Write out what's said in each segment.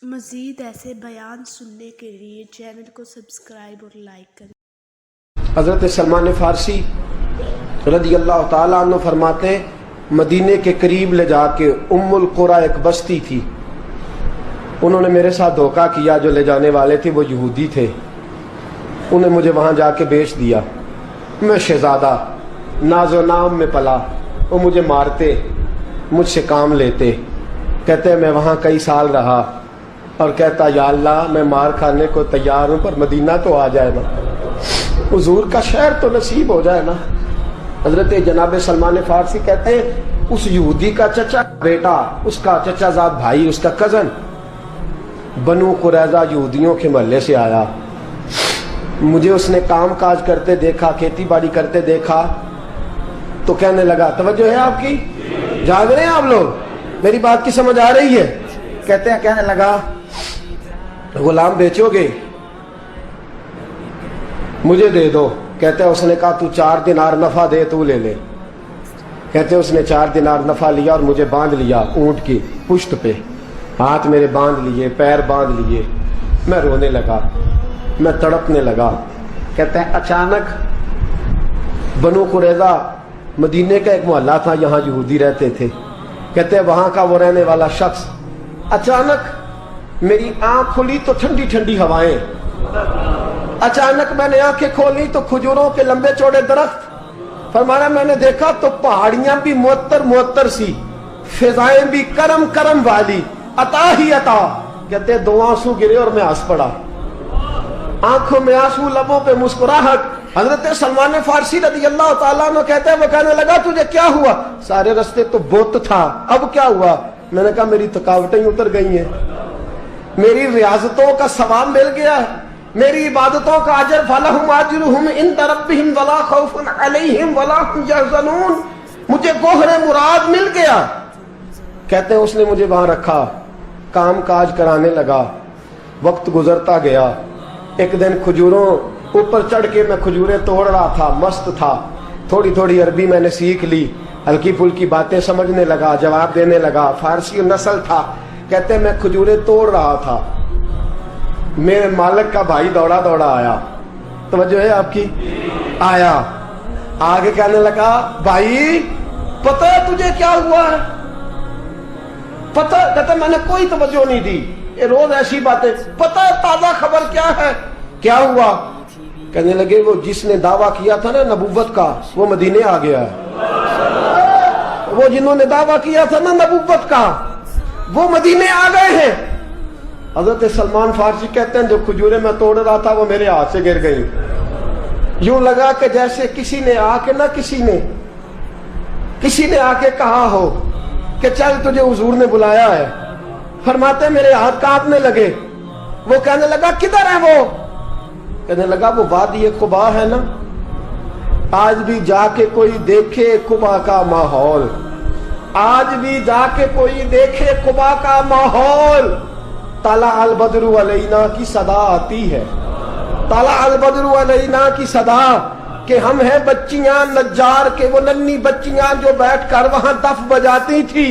مزید ایسے بیان سننے کے لیے چینل کو سبسکرائب اور لائک کریں۔ حضرت سلمان فارسی رضی اللہ تعالیٰ عنہ فرماتے ہیں مدینے کے قریب لے جا کے ام القریٰ ایک بستی تھی، انہوں نے میرے ساتھ دھوکہ کیا، جو لے جانے والے تھے وہ یہودی تھے، انہیں مجھے وہاں جا کے بیچ دیا۔ میں شہزادہ ناز و نام میں پلا، وہ مجھے مارتے، مجھ سے کام لیتے، کہتے میں وہاں کئی سال رہا اور کہتا یا اللہ میں مار کھانے کو تیار ہوں پر مدینہ تو آ جائے نا، حضور کا شہر تو نصیب ہو جائے نا۔ حضرت جناب سلمان فارسی کہتے ہیں اس یہودی کا چچا بیٹا، اس کا چچا زاد بھائی، اس کا کزن بنو قریظہ یہودیوں کے محلے سے آیا، مجھے اس نے کام کاج کرتے دیکھا، کھیتی باڑی کرتے دیکھا تو کہنے لگا، توجہ ہے آپ کی، جاگ رہے ہیں آپ لوگ، میری بات کی سمجھ آ رہی ہے؟ کہنے لگا غلام بیچو گے؟ مجھے دے دو۔ کہتے اس نے کہا تو 4 دینار نفع دے تو لے لے۔ کہتے اس نے 4 دینار نفع لیا اور مجھے باندھ لیا اونٹ کی پشت پہ، ہاتھ میرے باندھ لیے، پیر باندھ لیے، میں رونے لگا، میں تڑپنے لگا۔ کہتے ہیں اچانک بنو قریظہ مدینے کا ایک محلہ تھا، یہاں یہودی رہتے تھے، کہتے ہیں وہاں کا وہ رہنے والا شخص اچانک میری آنکھ کھلی تو ٹھنڈی ٹھنڈی ہوائیں، اچانک میں نے آنکھیں کھولی تو کھجوروں کے لمبے چوڑے درخت، فرمایا میں نے دیکھا تو پہاڑیاں بھی معطر سی، فضائیں بھی کرم کرم والی، عطا ہی عطا۔ کہتے 2 آنسو گرے اور میں ہنس پڑا، آنکھوں میں آنسو، لبوں پہ مسکراہٹ۔ حضرت سلمان فارسی رضی اللہ تعالیٰ عنہ کہتے ہیں وہ کہنے لگا تجھے کیا ہوا؟ سارے رستے تو بت تھا، اب کیا ہوا؟ میں نے کہا میری تھکاوٹیں اتر گئی ہیں، میری ریاضتوں کا ثواب مل گیا ہے، میری عبادتوں کا اجر، فَلَهُمْ أَجْرُهُمْ عِنْدَ رَبِّهِمْ وَلَا خَوْفٌ عَلَيْهِمْ وَلَا هُمْ يَحْزَنُونَ، مجھے گوہر مراد مل گیا۔ کہتے ہیں اس نے مجھے وہاں رکھا، کام کاج کرانے لگا، وقت گزرتا گیا۔ ایک دن کھجوروں اوپر چڑھ کے میں کھجوریں توڑ رہا تھا، مست تھا، تھوڑی تھوڑی عربی میں نے سیکھ لی، ہلکی پھلکی باتیں سمجھنے لگا، جواب دینے لگا، فارسی نسل تھا۔ کہتے میں کھجوریں توڑ رہا تھا، میرے مالک کا بھائی دوڑا دوڑا آیا، توجہ ہے آپ کی، آیا آگے کہنے لگا بھائی پتہ ہے تجھے کیا ہوا ہے؟ پتہ؟ کہتا میں نے کوئی توجہ نہیں دی، یہ روز ایسی باتیں، پتہ ہے تازہ خبر کیا ہے؟ کیا ہوا؟ کہنے لگے وہ جس نے دعویٰ کیا تھا نا نبوت کا وہ مدینے آ گیا ہے، وہ جنہوں نے دعویٰ کیا تھا نا نبوت کا وہ مدینے آ گئے ہیں۔ حضرت سلمان فارسی کہتے ہیں جو کھجوریں میں توڑ رہا تھا وہ میرے ہاتھ سے گر گئی، یوں لگا کہ جیسے کسی نے آ کے نہ کسی نے آ کے کہا ہو کہ چل تجھے حضور نے بلایا ہے۔ فرماتے میرے ہاتھ کانپنے لگے۔ وہ کہنے لگا کدھر ہے وہ؟ کہنے لگا وہ وادی قباء ہے نا، آج بھی جا کے کوئی دیکھے قباء کا ماحول، آج بھی جا کے کوئی دیکھے قباء کا ماحول، طلع البدر علینا کی صدا آتی ہے، طلع البدر علینا کی صدا، کہ ہم ہیں بچیاں نجار کے، وہ ننھی بچیاں جو بیٹھ کر وہاں دف بجاتی تھی،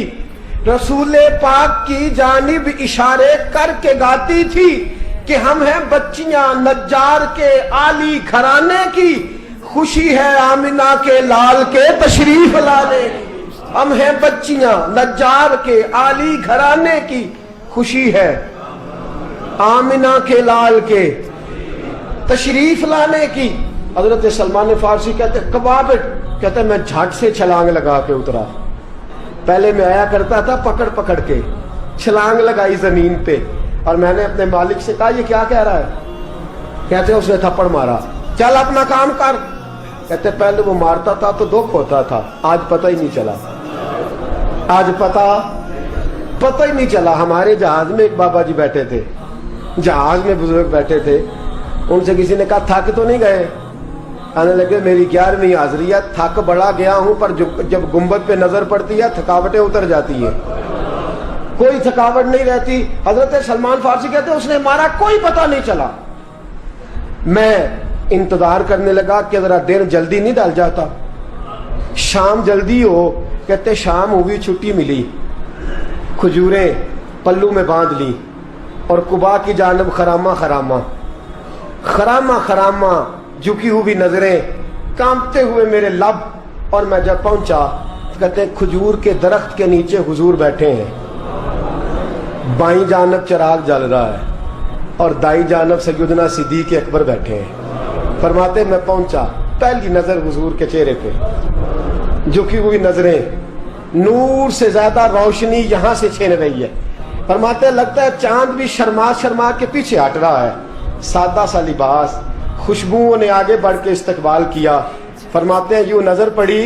رسول پاک کی جانب اشارے کر کے گاتی تھی کہ ہم ہیں بچیاں نجار کے عالی گھرانے کی، خوشی ہے آمنہ کے لال کے تشریف لانے کی، ہم ہیں بچیاں نجار کے عالی گھرانے کی، خوشی ہے آمنہ کے لال کے تشریف لانے کی۔ حضرت سلمان فارسی کہتے کبابٹ، کہتے میں جھٹ سے چھلانگ لگا کے اترا، پہلے میں آیا کرتا تھا پکڑ پکڑ کے، چھلانگ لگائی زمین پہ، اور میں نے اپنے مالک سے کہا یہ کیا کہہ رہا ہے؟ کہتے اس نے تھپڑ مارا، چل اپنا کام کر۔ کہتے پہلے وہ مارتا تھا تو دکھ ہوتا تھا، آج پتہ ہی نہیں چلا، آج پتہ ہی نہیں چلا۔ ہمارے جہاز میں ایک بابا جی بیٹھے تھے، جہاز میں بزرگ بیٹھے تھے، ان سے کسی نے کہا تھک تو نہیں گئے؟ کہنے لگے میری 11ویں حاضری ہے، تھک بڑا گیا ہوں پر جب گنبد پہ نظر پڑتی ہے تھکاوٹیں اتر جاتی ہیں، کوئی تھکاوٹ نہیں رہتی۔ حضرت سلمان فارسی کہتے ہیں اس نے مارا کوئی پتہ نہیں چلا۔ میں انتظار کرنے لگا کہ ذرا دن جلدی نہیں ڈل جاتا، شام جلدی ہو۔ کہتے شام ہوئی، چھٹی ملی، کھجوریں پلو میں باندھ لی، اور قبا کی جانب خراما خراما خراما خراما جھکی ہوئی نظریں، کانپتے ہوئے میرے لب، اور میں جب پہنچا کہتے ہیں کھجور کے درخت کے نیچے حضور بیٹھے ہیں، بائیں جانب چراغ جل رہا ہے اور دائیں جانب سیدنا صدیق اکبر بیٹھے ہیں۔ فرماتے میں پہنچا، پہلی نظر حضور کے چہرے پہ، جھکی ہوئی نظریں، نور سے زیادہ روشنی یہاں سے چھین رہی ہے۔ فرماتے لگتا ہے چاند بھی شرما شرما کے پیچھے ہٹ رہا ہے، سادہ سا لباس، خوشبوؤں نے آگے بڑھ کے استقبال کیا۔ فرماتے ہیں یوں نظر پڑی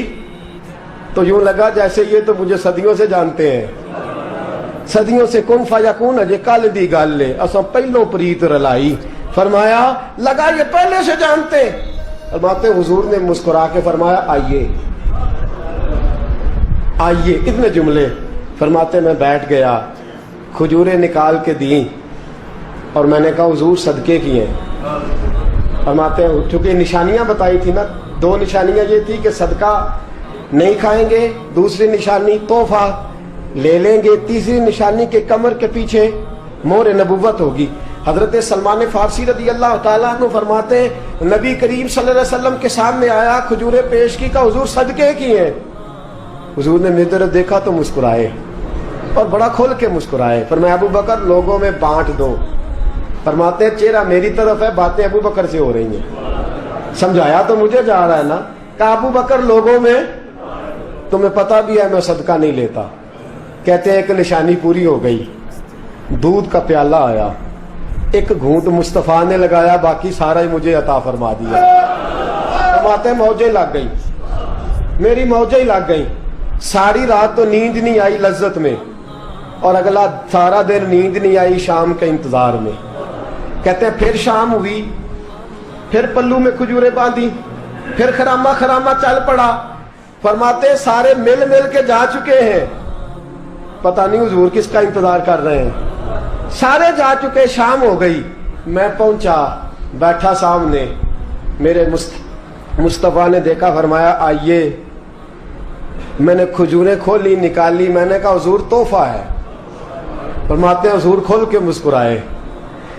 تو یوں لگا جیسے یہ تو مجھے صدیوں سے جانتے ہیں، صدیوں سے کن فیکون اجے کل دی گل لے اساں پہلو پریت رلائی۔ فرمایا لگا یہ پہلے سے جانتے۔ فرماتے حضور نے مسکرا کے فرمایا آئیے آئیے، اتنے جملے۔ فرماتے میں بیٹھ گیا، کھجوریں نکال کے دیں اور میں نے کہا حضور صدقے کی ہیں۔ فرماتے ہیں چونکہ نشانیاں بتائی تھی نا، دو نشانیاں یہ تھی کہ صدقہ نہیں کھائیں گے، دوسری نشانی تحفہ لے لیں گے، تیسری نشانی کے کمر کے پیچھے مہر نبوت ہوگی۔ حضرت سلمان فارسی رضی اللہ تعالیٰ عنہ فرماتے ہیں نبی کریم صلی اللہ علیہ وسلم کے سامنے آیا، کھجوریں پیش کی، کہا حضور صدقے کی ہیں۔ حضور نے میری طرف دیکھا تو مسکرائے اور بڑا کھل کے مسکرائے۔ فرمایا ابو بکر لوگوں میں بانٹ دو۔ فرماتے ہیں چہرہ میری طرف ہے، باتیں ابو بکر سے ہو رہی ہیں۔ سمجھایا تو مجھے جا رہا ہے نا، کہا ابو بکر لوگوں میں، تمہیں پتہ بھی ہے میں صدقہ نہیں لیتا۔ کہتے ہیں ایک نشانی پوری ہو گئی، دودھ کا پیالہ آیا، ایک گھونٹ مصطفیٰ نے لگایا، باقی سارا ہی مجھے عطا فرما دیا۔ فرماتے ہیں موجیں لگ گئی، میری موجیں لگ گئی، ساری رات تو نیند نہیں آئی لذت میں، اور اگلا سارا دن نیند نہیں آئی شام کے انتظار میں۔ کہتے ہیں پھر شام ہوئی، پھر پلو میں کھجوریں باندھی، پھر خراما خراما چل پڑا۔ فرماتے ہیں سارے مل مل کے جا چکے ہیں، پتہ نہیں حضور کس کا انتظار کر رہے ہیں، سارے جا چکے، شام ہو گئی۔ میں پہنچا، بیٹھا سامنے، میرے مصطفیٰ نے دیکھا، فرمایا آئیے۔ میں نے کھجوریں کھولی، نکالی، میں نے کہا حضور تحفہ ہے۔ فرماتے ہیں حضور کھول کے مسکرائے،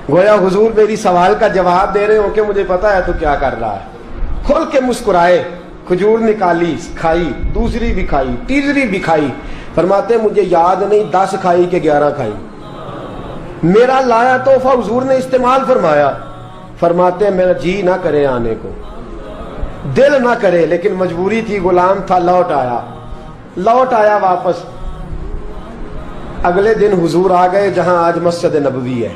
گویا حضور میری سوال کا جواب دے رہے ہوں کہ مجھے پتا ہے تو کیا کر رہا ہے۔ کھول کے مسکرائے، کھجور نکالی، کھائی، دوسری بھی کھائی، تیسری بھی کھائی۔ فرماتے ہیں مجھے یاد نہیں 10 کھائی کہ 11 کھائی، میرا لایا تحفہ حضور نے استعمال فرمایا۔ فرماتے ہیں میرا جی نہ کرے آنے کو، دل نہ کرے، لیکن مجبوری تھی، غلام تھا، لوٹ آیا واپس۔ اگلے دن حضور آ گئے جہاں آج مسجد نبوی ہے،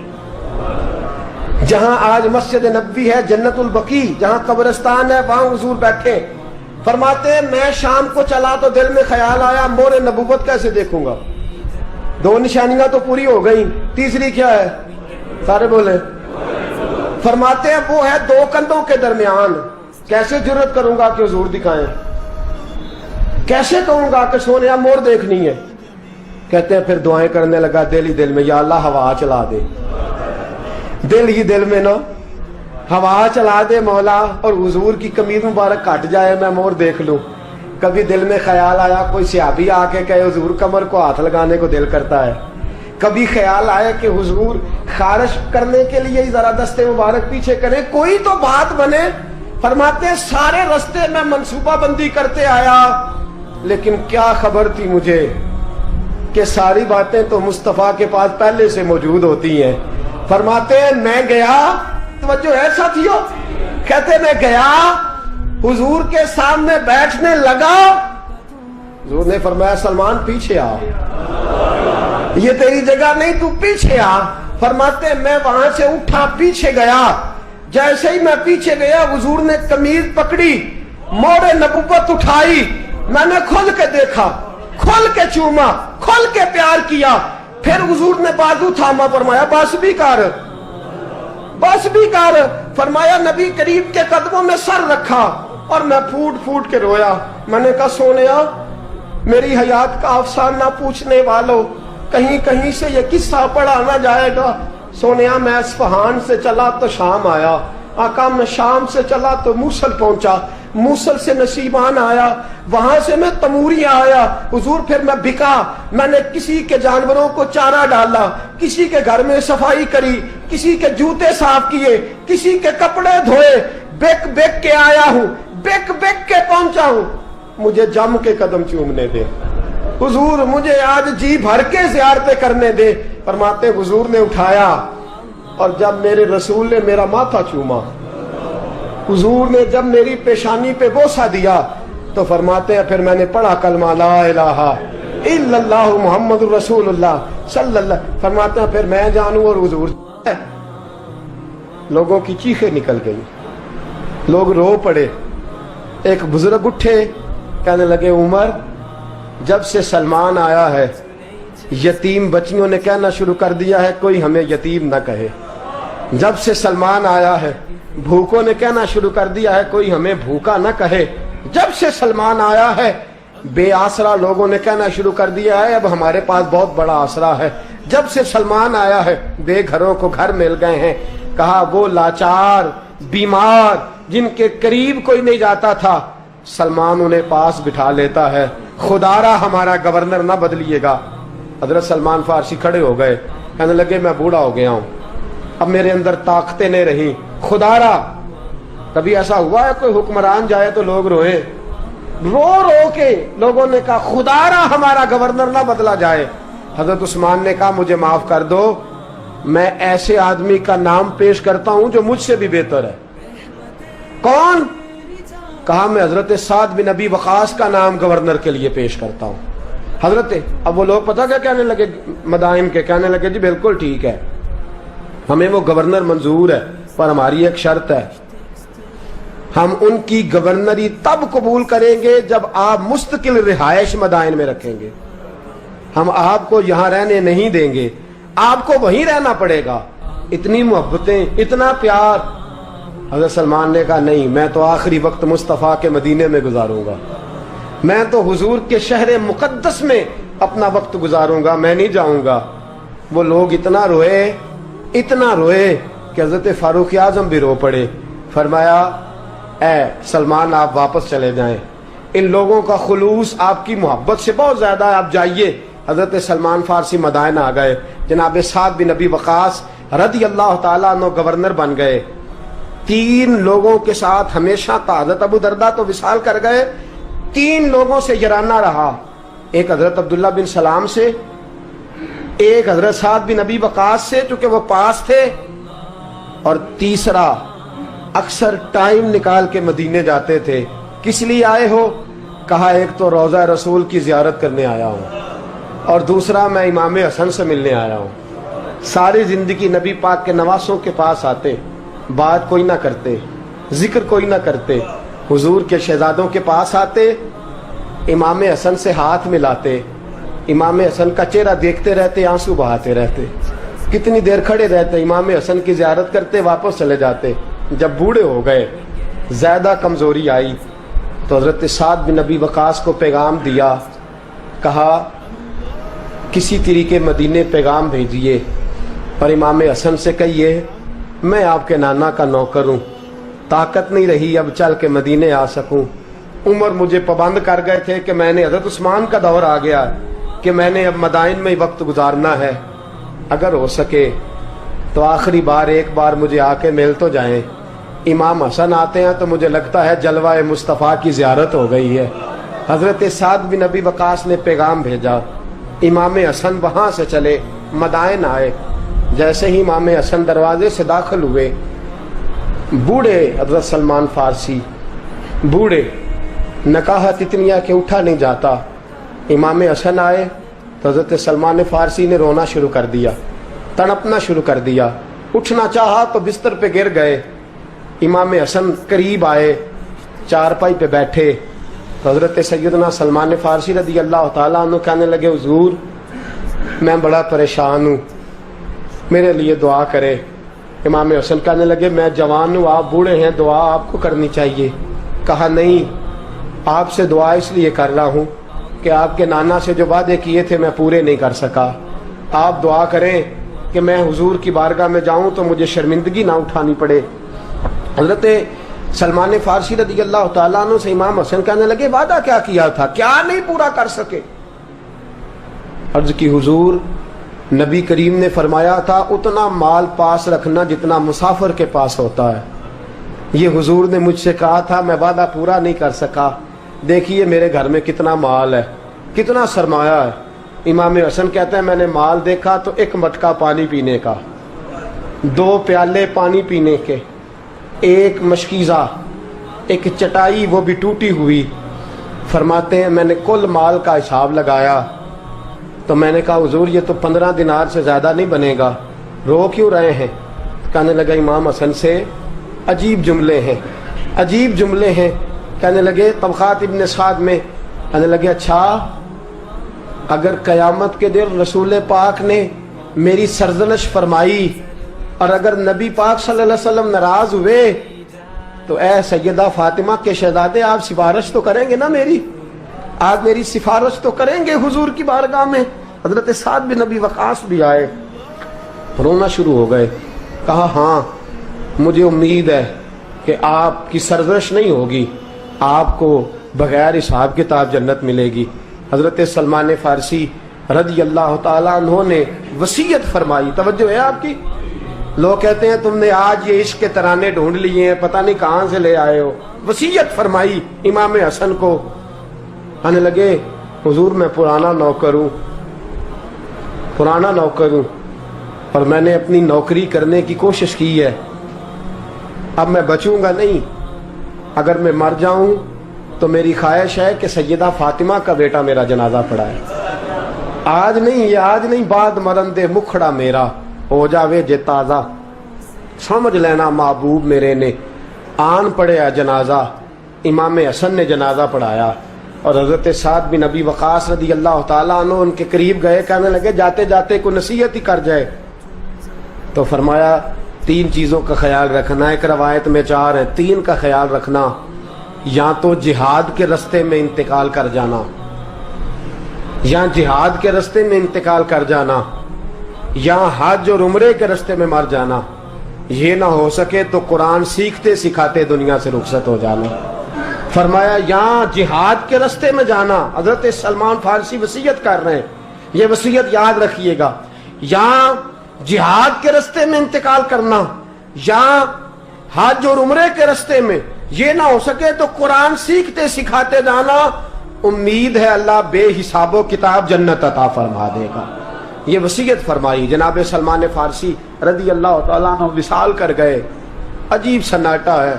جہاں آج مسجد نبوی ہے، جنت البقیع جہاں قبرستان ہے، وہاں حضور بیٹھے۔ فرماتے ہیں میں شام کو چلا تو دل میں خیال آیا مہر نبوت کیسے دیکھوں گا، 2 نشانیاں تو پوری ہو گئی، تیسری کیا ہے؟ سارے بولے۔ فرماتے ہیں وہ ہے 2 کندھوں کے درمیان، کیسے جرت کروں گا کہ حضور دکھائیں، کیسے کہوں گا کہ سونیا مور دیکھنی ہے۔ کہتے ہیں پھر دعائیں کرنے لگا دل ہی دل میں، یا اللہ ہوا چلا دے، دل ہی دل میں نا ہوا چلا دے مولا، اور حضور کی قمیض مبارک کٹ جائے میں مور دیکھ لوں۔ کبھی دل میں خیال آیا کوئی صحابی آ کے کہے حضور کمر کو ہاتھ لگانے کو دل کرتا ہے، کبھی خیال آیا کہ حضور خارش کرنے کے لیے ذرا دستے مبارک پیچھے کریں، کوئی تو بات بنے۔ فرماتے ہیں سارے رستے میں منصوبہ بندی کرتے آیا، لیکن کیا خبر تھی مجھے کہ ساری باتیں تو مصطفیٰ کے پاس پہلے سے موجود ہوتی ہیں۔ فرماتے ہیں میں گیا، توجہ ہے ساتھیو، کہتے میں گیا حضور کے سامنے بیٹھنے لگا، حضور نے فرمایا سلمان پیچھے آ، یہ تیری جگہ نہیں، تو پیچھے آ۔ فرماتے ہیں میں وہاں سے اٹھا پیچھے گیا، جیسے ہی میں پیچھے گیا حضور نے قمیض پکڑی، مہر نبوت اٹھائی، میں نے کھل کے دیکھا، کھل کے چوما، کھل کے پیار کیا۔ پھر حضور نے بازو تھاما، فرمایا بس بھی کر، بس بھی کر۔ فرمایا نبی کریم کے قدموں میں سر رکھا اور میں پھوٹ پھوٹ کے رویا۔ میں نے کہا سونیا میری حیات کا افسانہ پوچھنے والوں، کہیں کہیں سے یہ قصہ پڑھا نہ جائے گا۔ سونیا میں اصفہان سے چلا تو شام آیا، آقا میں شام سے چلا تو موصل پہنچا، موصل سے نصیبان آیا، وہاں سے میں تموریا آیا، حضور پھر میں بکا، میں نے کسی کے جانوروں کو چارہ ڈالا، کسی کے گھر میں صفائی کری، کسی کے جوتے صاف کیے، کسی کے کپڑے دھوئے، بک بک کے آیا ہوں، بک بک کے پہنچا ہوں، مجھے جم کے قدم چومنے دے حضور، مجھے آج جی بھر کے زیارتیں کرنے دے۔ فرماتے حضور نے اٹھایا اور جب میرے رسول نے میرا ماتھا چوما، حضور نے جب میری پیشانی پہ بوسہ دیا تو فرماتے ہیں پھر میں نے پڑھا کلمہ لا الہ الا اللہ محمد رسول اللہ صلی اللہ، فرماتے ہیں پھر میں جانوں اور حضور۔ لوگوں کی چیخیں نکل گئی، لوگ رو پڑے۔ ایک بزرگ اٹھے، کہنے لگے عمر، جب سے سلمان آیا ہے یتیم بچیوں نے کہنا شروع کر دیا ہے کوئی ہمیں یتیم نہ کہے، جب سے سلمان آیا ہے بھوکوں نے کہنا شروع کر دیا ہے کوئی ہمیں بھوکا نہ کہے، جب سے سلمان آیا ہے بے آسرا لوگوں نے کہنا شروع کر دیا ہے اب ہمارے پاس بہت بڑا آسرا ہے، جب سے سلمان آیا ہے بے گھروں کو گھر مل گئے ہیں۔ کہا وہ لاچار بیمار جن کے قریب کوئی نہیں جاتا تھا سلمان انہیں پاس بٹھا لیتا ہے، خدا را ہمارا گورنر نہ بدلیے گا۔ حضرت سلمان فارسی کھڑے ہو گئے، کہنے لگے میں بوڑھا ہو گیا ہوں، اب میرے اندر طاقتیں نہیں رہی، خدا را کبھی ایسا ہوا ہے کوئی حکمران جائے تو لوگ روئے؟ رو رو کے لوگوں نے کہا خدا را ہمارا گورنر نہ بدلا جائے۔ حضرت عثمان نے کہا مجھے معاف کر دو، میں ایسے آدمی کا نام پیش کرتا ہوں جو مجھ سے بھی بہتر ہے۔ کون؟ کہا میں حضرت سعد بن ابی وقاص کا نام گورنر کے لیے پیش کرتا ہوں۔ حضرت اب وہ لوگ پتہ کیا کہنے لگے مدائن کے، کہنے لگے جی بالکل ٹھیک ہے، ہمیں وہ گورنر منظور ہے پر ہماری ایک شرط ہے، ہم ان کی گورنری تب قبول کریں گے جب آپ مستقل رہائش مدائن میں رکھیں گے، ہم آپ کو یہاں رہنے نہیں دیں گے، آپ کو وہیں رہنا پڑے گا۔ اتنی محبتیں، اتنا پیار۔ حضرت سلمان نے کہا نہیں، میں تو آخری وقت مصطفیٰ کے مدینے میں گزاروں گا، میں تو حضور کے شہر مقدس میں اپنا وقت گزاروں گا، میں نہیں جاؤں گا۔ وہ لوگ اتنا روئے کہ حضرت فاروق اعظم بھی رو پڑے۔ فرمایا اے سلمان آپ واپس چلے جائیں، ان لوگوں کا خلوص آپ کی محبت سے بہت زیادہ ہے، آپ جائیے۔ حضرت سلمان فارسی مدائن آ گئے، جناب سعد بن ابی وقاص رضی اللہ تعالیٰ عنہ گورنر بن گئے۔ 3 لوگوں کے ساتھ ہمیشہ کا، حضرت ابو دردہ تو وصال کر گئے، 3 لوگوں سے یارانہ رہا، ایک حضرت عبداللہ بن سلام سے، ایک حضرت سعد بن ابی وقاص سے چونکہ وہ پاس تھے، اور تیسرا اکثر ٹائم نکال کے مدینے جاتے تھے۔ کس لیے آئے ہو؟ کہا ایک تو روضہ رسول کی زیارت کرنے آیا ہوں اور دوسرا میں امام حسن سے ملنے آیا ہوں۔ ساری زندگی نبی پاک کے نواسوں کے پاس آتے، بات کوئی نہ کرتے، ذکر کوئی نہ کرتے، حضور کے شہزادوں کے پاس آتے، امام حسن سے ہاتھ ملاتے، امام حسن کا چہرہ دیکھتے رہتے، آنسو بہاتے رہتے، کتنی دیر کھڑے رہتے، امام حسن کی زیارت کرتے، واپس چلے جاتے۔ جب بوڑھے ہو گئے، زیادہ کمزوری آئی تو حضرت سعد بن ابی وقاص کو پیغام دیا، کہا کسی طریقے مدینے پیغام بھیجیے اور امام حسن سے کہیے میں آپ کے نانا کا نوکر ہوں، طاقت نہیں رہی اب چل کے مدینے آ سکوں، عمر مجھے پابند کر گئے تھے کہ میں نے، حضرت عثمان کا دور آ گیا کہ میں نے اب مدائن میں وقت گزارنا ہے، اگر ہو سکے تو آخری بار ایک بار مجھے آ کے مل تو جائیں۔ امام حسن آتے ہیں تو مجھے لگتا ہے جلوہ مصطفیٰ کی زیارت ہو گئی ہے۔ حضرت سعد بن ابی وقاص نے پیغام بھیجا، امام حسن وہاں سے چلے، مدائن آئے۔ جیسے ہی امام حسن دروازے سے داخل ہوئے، بوڑھے حضرت سلمان فارسی، بوڑھے، نکاحت اتنی ہے کہ اٹھا نہیں جاتا، امام حسن آئے تو حضرت سلمان فارسی نے رونا شروع کر دیا، تڑپنا شروع کر دیا، اٹھنا چاہا تو بستر پہ گر گئے۔ امام حسن قریب آئے، چارپائی پہ بیٹھے تو حضرت سیدنا سلمان فارسی رضی اللہ تعالیٰ عنہ کہنے لگے حضور میں بڑا پریشان ہوں، میرے لیے دعا کرے۔ امام حسن کہنے لگے میں جوان ہوں، آپ بوڑھے ہیں، دعا آپ کو کرنی چاہیے۔ کہا نہیں، آپ سے دعا اس لیے کر رہا ہوں کہ آپ کے نانا سے جو وعدے کیے تھے میں پورے نہیں کر سکا، آپ دعا کریں کہ میں حضور کی بارگاہ میں جاؤں تو مجھے شرمندگی نہ اٹھانی پڑے۔ حضرت سلمان فارسی رضی اللہ تعالیٰ عنہ سے امام حسن کہنے لگے وعدہ کیا کیا تھا، کیا نہیں پورا کر سکے؟ عرض کی حضور نبی کریم نے فرمایا تھا اتنا مال پاس رکھنا جتنا مسافر کے پاس ہوتا ہے. یہ حضور نے مجھ سے کہا تھا، میں وعدہ پورا نہیں کر سکا. دیکھیے میرے گھر میں کتنا مال ہے، کتنا سرمایہ ہے. امام حسن کہتے ہیں میں نے مال دیکھا تو ایک مٹکا پانی پینے کا، 2 پیالے پانی پینے کے، ایک مشکیزہ، ایک چٹائی وہ بھی ٹوٹی ہوئی. فرماتے ہیں میں نے کل مال کا حساب لگایا تو میں نے کہا حضور یہ تو 15 دینار سے زیادہ نہیں بنے گا، رو کیوں رہے ہیں؟ کہنے لگا امام حسن سے عجیب جملے ہیں، عجیب جملے ہیں. کہنے لگے طبقات ابن سعد میں، کہنے لگے اچھا اگر قیامت کے دن رسول پاک نے میری سرزنش فرمائی اور اگر نبی پاک صلی اللہ علیہ وسلم ناراض ہوئے تو اے سیدہ فاطمہ کے شہزادے آپ سفارش تو کریں گے نا میری، آپ میری سفارش تو کریں گے حضور کی بارگاہ میں؟ حضرت سعد بن نبی وقاص بھی آئے، رونا شروع ہو گئے. کہا ہاں مجھے امید ہے کہ آپ کی سرزنش نہیں ہوگی، آپ کو بغیر حساب کتاب جنت ملے گی. حضرت سلمان فارسی رضی اللہ تعالیٰ عنہ نے وصیت فرمائی. توجہ ہے آپ کی؟ لوگ کہتے ہیں تم نے آج یہ عشق کے ترانے ڈھونڈ لیے ہیں، پتہ نہیں کہاں سے لے آئے ہو. وصیت فرمائی امام حسن کو. کہنے لگے حضور میں پرانا نوکر ہوں، پرانا نوکر ہوں اور میں نے اپنی نوکری کرنے کی کوشش کی ہے، اب میں بچوں گا نہیں. اگر میں مر جاؤں تو میری خواہش ہے کہ سیدہ فاطمہ کا بیٹا میرا جنازہ پڑھائے. آج نہیں، یہ آج نہیں، بعد مرن دے مکھڑا میرا ہو جاوے جے تازہ. سمجھ لینا محبوب میرے نے آن پڑھیا جنازہ. امام حسن نے جنازہ پڑھایا اور حضرت سعد بن نبی وقاص رضی اللہ تعالیٰ عنہ ان کے قریب گئے. کہنے لگے جاتے جاتے کوئی نصیحت ہی کر جائے. تو فرمایا 3 چیزوں کا خیال رکھنا. ایک روایت میں 4 ہے. 3 کا خیال رکھنا، یا تو جہاد کے رستے میں انتقال کر جانا، یا جہاد کے رستے میں انتقال کر جانا، یا حج اور عمرے کے رستے میں مر جانا. یہ نہ ہو سکے تو قرآن سیکھتے سکھاتے دنیا سے رخصت ہو جانا. فرمایا یا جہاد کے رستے میں جانا. حضرت سلمان فارسی وصیت کر رہے ہیں، یہ وصیت یاد رکھیے گا. یا جہاد کے رستے میں انتقال کرنا، یا حج اور عمرے کے رستے میں. یہ نہ ہو سکے تو قرآن سیکھتے سکھاتے جانا. امید ہے اللہ بے حساب و کتاب جنت عطا فرما دے گا. یہ وصیت فرمائی. جناب سلمان فارسی رضی اللہ تعالیٰ عنہ وصال کر گئے. عجیب سناٹا ہے.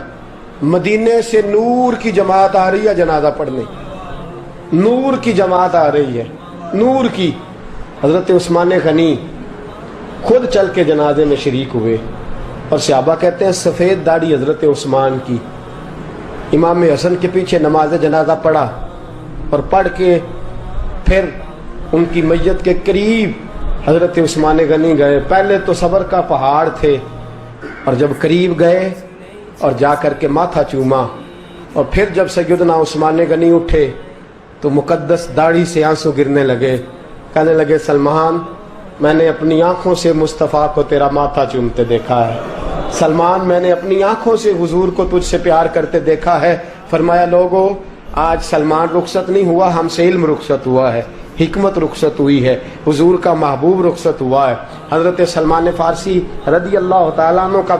مدینے سے نور کی جماعت آ رہی ہے جنازہ پڑھنے، نور کی جماعت آ رہی ہے، نور کی. حضرت عثمان غنی خود چل کے جنازے میں شریک ہوئے اور صحابہ کہتے ہیں سفید داڑھی حضرت عثمان کی. امام حسن کے پیچھے نماز جنازہ پڑھا اور پڑھ کے پھر ان کی میت کے قریب حضرت عثمان غنی گئے. پہلے تو صبر کا پہاڑ تھے اور جب قریب گئے اور جا کر کے ماتھا چوما اور پھر جب سیدنا عثمان غنی اٹھے تو مقدس داڑھی سے آنسو گرنے لگے. کہنے لگے سلمان میں نے اپنی آنکھوں سے مصطفیٰ کو تیرا ماتھا چومتے دیکھا ہے. سلمان میں نے اپنی آنکھوں سے حضور کو تجھ سے پیار کرتے دیکھا ہے. فرمایا لوگو آج سلمان رخصت نہیں ہوا، ہم سے علم رخصت ہوا ہے، حکمت رخصت ہوئی ہے، حضور کا محبوب رخصت ہوا ہے. حضرت سلمان فارسی رضی اللہ تعالیٰ عنہ کا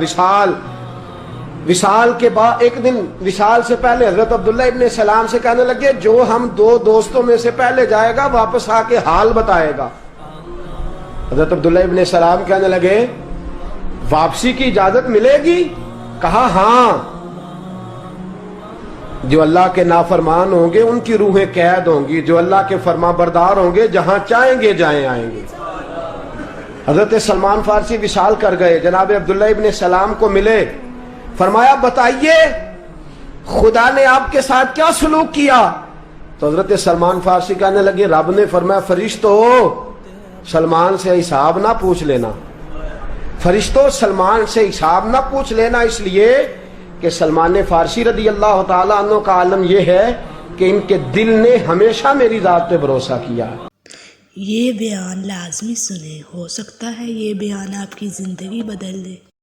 وصال کے بعد ایک دن وصال سے پہلے حضرت عبداللہ ابن سلام سے کہنے لگے جو ہم 2 دوستوں میں سے پہلے جائے گا واپس آ کے حال بتائے گا. حضرت عبداللہ ابن سلام کہنے لگے واپسی کی اجازت ملے گی؟ کہا ہاں، جو اللہ کے نافرمان ہوں گے ان کی روحیں قید ہوں گی، جو اللہ کے فرما بردار ہوں گے جہاں چاہیں گے جائیں آئیں گے. حضرت سلمان فارسی وصال کر گئے، جناب عبداللہ ابن سلام کو ملے. فرمایا بتائیے خدا نے آپ کے ساتھ کیا سلوک کیا؟ تو حضرت سلمان فارسی کہنے لگے رب نے فرمایا فرشتو سلمان سے حساب نہ پوچھ لینا، فرشتوں سلمان سے حساب نہ پوچھ لینا، اس لیے کہ سلمان فارسی رضی اللہ تعالیٰ عنہ کا عالم یہ ہے کہ ان کے دل نے ہمیشہ میری ذات پہ بھروسہ کیا. یہ بیان لازمی سنیں، ہو سکتا ہے یہ بیان آپ کی زندگی بدل دے.